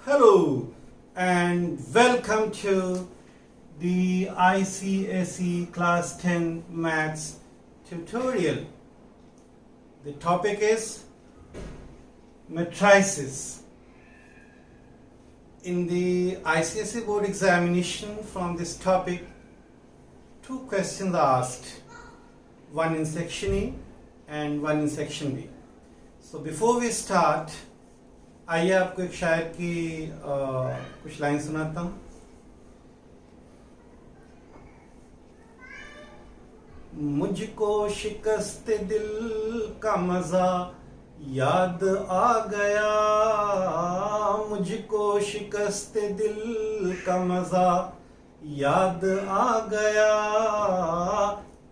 Hello and welcome to the ICSE Class 10 Maths tutorial. The topic is matrices. In the ICSE board examination from this topic, two questions are asked, one in section A and one in section B. So before we start, आइए आपको एक शायर की कुछ line सुनाता हूँ. मुझको शिकस्त दिल का मजा याद आ गया, मुझको शिकस्त दिल का मजा याद आ गया,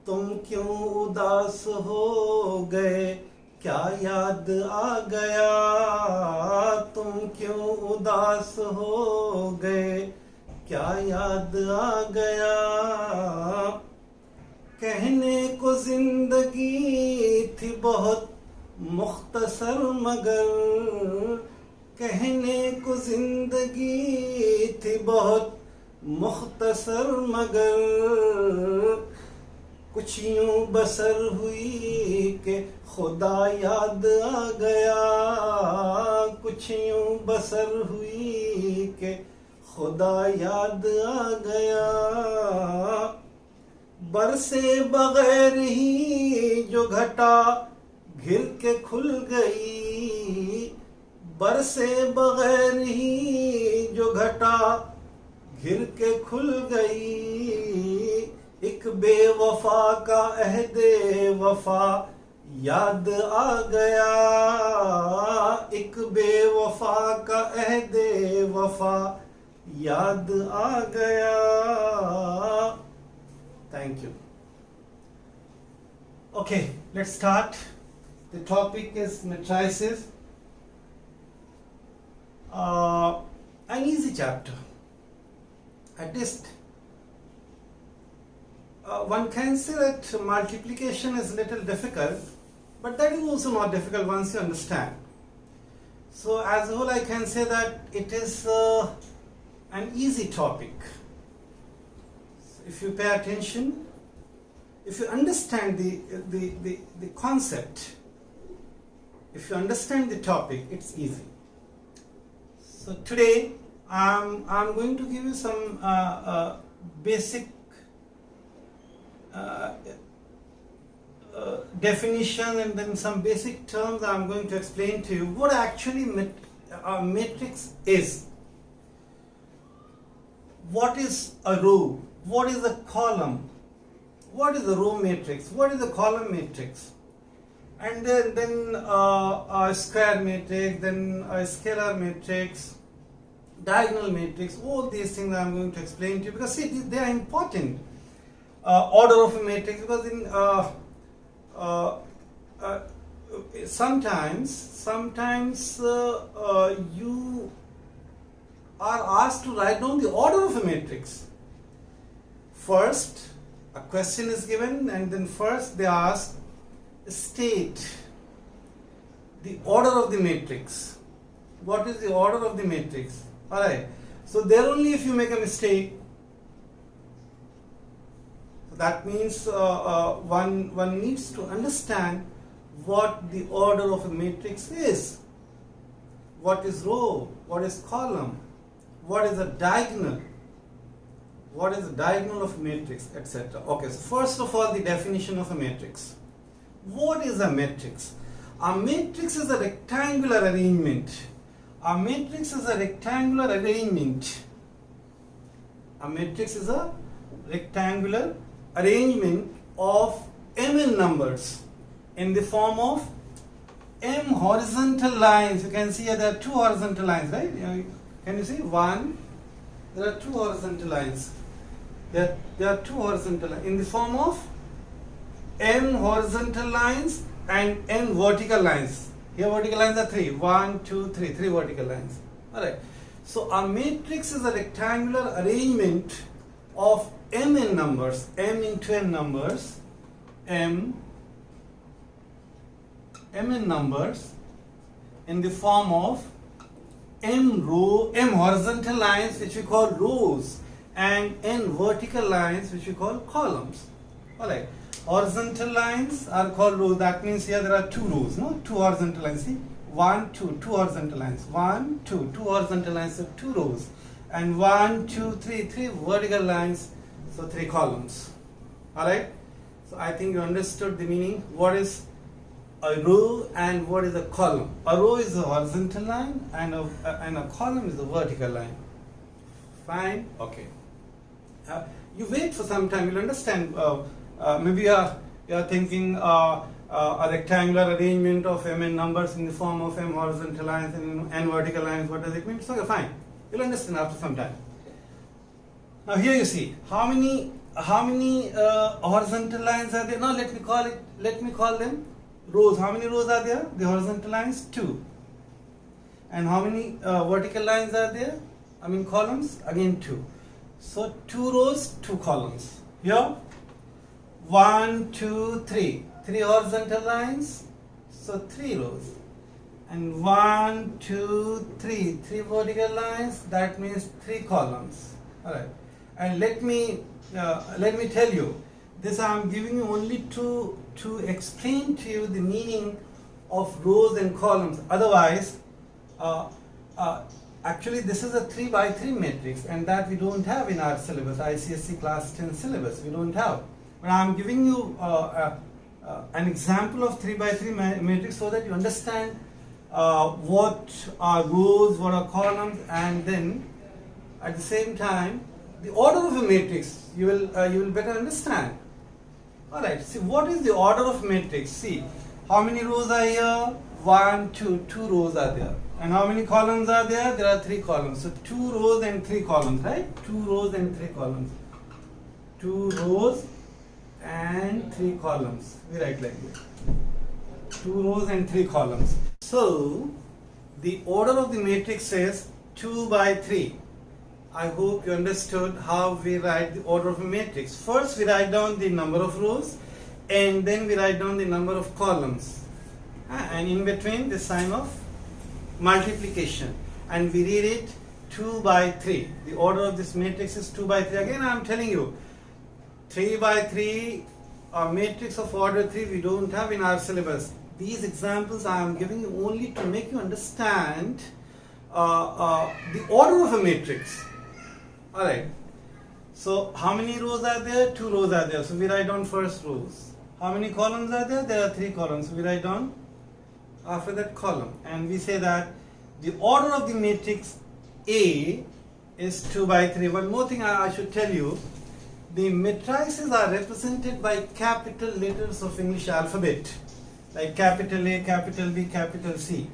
तुम क्यों उदास हो गए, क्या याद आ गया, तुम क्यों उदास हो गए, क्या याद आ गया. कहने को जिंदगी थी बहुत मुख्तसर मगर, कहने को जिंदगी थी बहुत मुख्तसर मगर, कुछ यूं बसर हुई कि खुदा याद आ गया, कुछ यूं बसर हुई कि खुदा याद आ गया. बरसे बगैर ही जो घटा घिर के खुल गई, बरसे बगैर ही जो घटा घिर के खुल गई, एक बेवफा का अहदे वफा याद आ गया, एक बेवफा का अहदे वफा याद आ गया. Thank you. Okay, let's start. The topic is matrices. An easy chapter. At least one can say that multiplication is a little difficult, but that is also not difficult once you understand. So as a whole I can say that it is an easy topic. If you pay attention, if you understand the concept, if you understand the topic, it's easy. So today I'm going to give you some basic definition and then some basic terms I'm going to explain to you what actually a matrix is. What is a row? What is a column? What is a row matrix? What is a column matrix? And then a square matrix, then a scalar matrix, diagonal matrix. All these things I'm going to explain to you because see, they are important. Order of a matrix, because in sometimes you are asked to write down the order of a matrix. First, a question is given, and then first they ask, state the order of the matrix. What is the order of the matrix? Alright, so there only if you make a mistake, that means one needs to understand what the order of a matrix is. What is row? What is column? What is a diagonal? What is the diagonal of a matrix, etc. Okay, so first of all, the definition of a matrix. What is a matrix? A matrix is a rectangular arrangement. A matrix is a rectangular arrangement. A matrix is a rectangular arrangement of mn numbers in the form of m horizontal lines. You can see here there are two horizontal lines, right? Can you see? One, there are two horizontal lines. There are two horizontal lines in the form of m horizontal lines and n vertical lines. Here vertical lines are three. 1, 2, 3. Three vertical lines. Alright. So a matrix is a rectangular arrangement of mn numbers, m into n numbers, mn numbers in the form of m horizontal lines which we call rows, and n vertical lines which we call columns. Alright, horizontal lines are called rows. That means here there are two rows, no? Two horizontal lines. See, 1, 2, two horizontal lines. 1, 2, two horizontal lines, so two rows. And 1, 2, 3, three vertical lines, so three columns. Alright, so I think you understood the meaning. What is a row and what is a column? A row is a horizontal line, and a column is a vertical line. Fine? Okay. You wait for some time, you'll understand. Maybe you are thinking a rectangular arrangement of mn numbers in the form of m horizontal lines and n vertical lines. What does it mean? So fine, you'll understand after some time. Now here you see how many horizontal lines are there. Now let me call them rows. How many rows are there? The horizontal lines, 2. And how many vertical lines are there? I mean columns, again 2. So 2 rows, 2 columns. Here 1, 2, 3. 3 horizontal lines, so 3 rows. And 1, 2, 3. 3 vertical lines, that means 3 columns. Alright. And let me tell you, this I am giving you only to explain to you the meaning of rows and columns. Otherwise, actually this is a 3 by 3 matrix, and that we don't have in our syllabus, ICSE class 10 syllabus, we don't have. But I am giving you an example of 3 by 3 matrix so that you understand what are rows, what are columns, and then at the same time the order of a matrix you will better understand. Alright, see what is the order of matrix. See how many rows are here? 1, 2, 2 rows are there. And how many columns are there? There are 3 columns. So 2 rows and 3 columns, right? 2 rows and 3 columns. 2 rows and 3 columns. We write like this. 2 rows and 3 columns. So the order of the matrix is 2 by 3. I hope you understood how we write the order of a matrix. First we write down the number of rows, and then we write down the number of columns. And in between the sign of multiplication. And we read it 2 by 3. The order of this matrix is 2 by 3. Again I am telling you, 3 by 3, a matrix of order 3 we don't have in our syllabus. These examples I am giving you only to make you understand the order of a matrix. Alright, so how many rows are there? 2 rows are there, so we write down first rows. How many columns are there? There are 3 columns, so we write down after that column. And we say that the order of the matrix A is 2 by 3. One more thing I should tell you, the matrices are represented by capital letters of English alphabet, like capital A, capital B, capital C.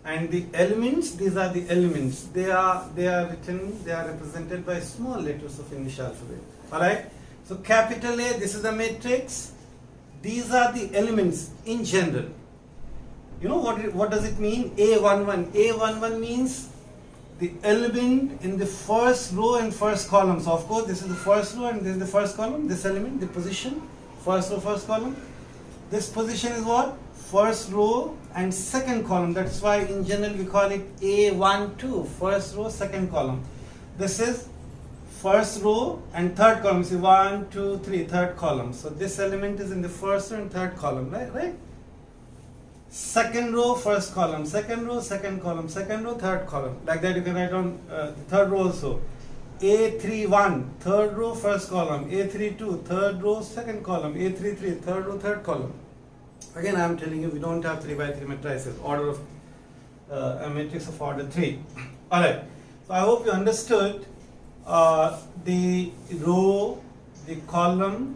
And the elements, these are the elements. They are represented by small letters of English alphabet. Alright? So capital A, this is the matrix. These are the elements in general. You know what does it mean? A11. A11 means the element in the first row and first column. So of course this is the first row and this is the first column. This element, the position, first row, first column. This position is what? First row and second column. That's why in general we call it A12, first row, second column. This is first row and third column. See 1, 2, 3, third column. So this element is in the first row and third column, right? Second row, first column, second row, second column, second row, third column. Like that you can write on the third row also. A31, third row, first column. A32, third row, second column. A33, third row, third column. Again, I am telling you, we don't have 3 by 3 matrices, order of a matrix of order 3. Alright, so I hope you understood the row, the column,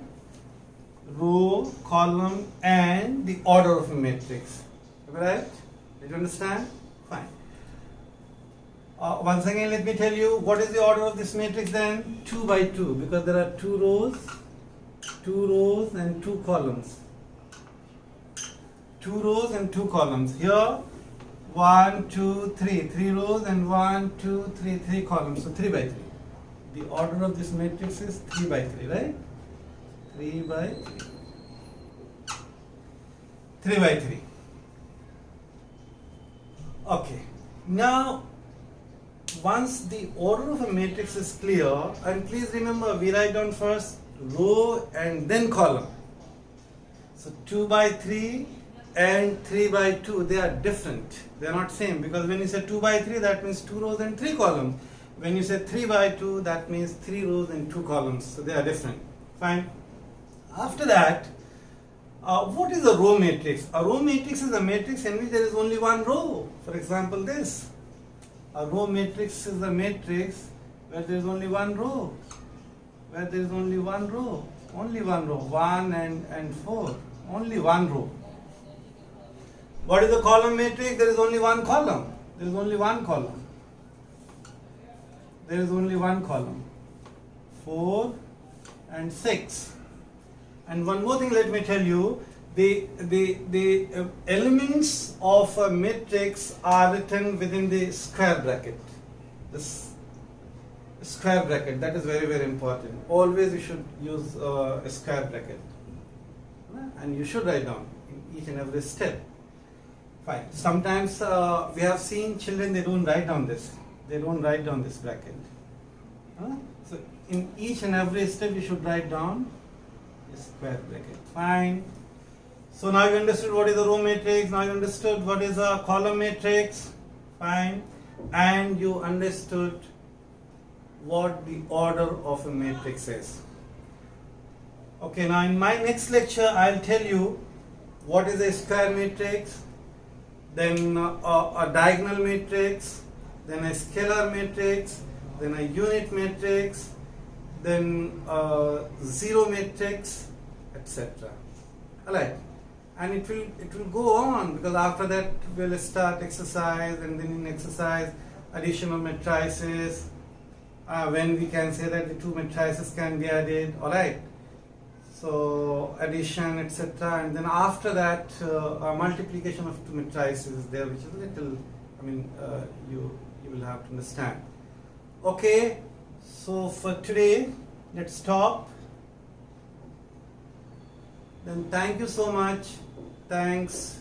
row, column, and the order of a matrix. Right? Did you understand? Fine. Once again, let me tell you what is the order of this matrix then? 2 by 2, because there are 2 rows and 2 columns. 2 rows and 2 columns. Here 1, 2, 3. 3 rows and 1, 2, 3, 3 columns. So 3 by 3. The order of this matrix is 3 by 3, right? 3 by 3. 3 by 3. Okay. Now once the order of a matrix is clear, and please remember we write down first row and then column. So 2 by 3 and 3 by 2, they are different. They are not same, because when you say 2 by 3, that means 2 rows and 3 columns. When you say 3 by 2, that means 3 rows and 2 columns. So they are different. Fine. After that, what is a row matrix? A row matrix is a matrix in which there is only one row. For example, this. A row matrix is a matrix where there is only one row. Where there is only one row. Only one row. 1 and 4. Only one row. What is a column matrix? There is only one column. There is only one column. There is only one column. 4 and 6. And one more thing, let me tell you, the elements of a matrix are written within the square bracket. This square bracket, that is very, very important. Always you should use a square bracket. And you should write down in each and every step. Fine. Sometimes we have seen children, they don't write down this. They don't write down this bracket. So in each and every step you should write down a square bracket. Fine. So now you understood what is a row matrix. Now you understood what is a column matrix. Fine. And you understood what the order of a matrix is. Okay, now in my next lecture I'll tell you what is a square matrix, then a diagonal matrix, then a scalar matrix, then a unit matrix, then a zero matrix, etc. Alright, and it will go on, because after that we'll start exercise, and then in exercise addition of matrices, when we can say that the two matrices can be added. Alright, so addition, etc. And then after that multiplication of two matrices is there, which is a little, you will have to understand. Okay, so for today let's stop. Then thank you so much. Thanks.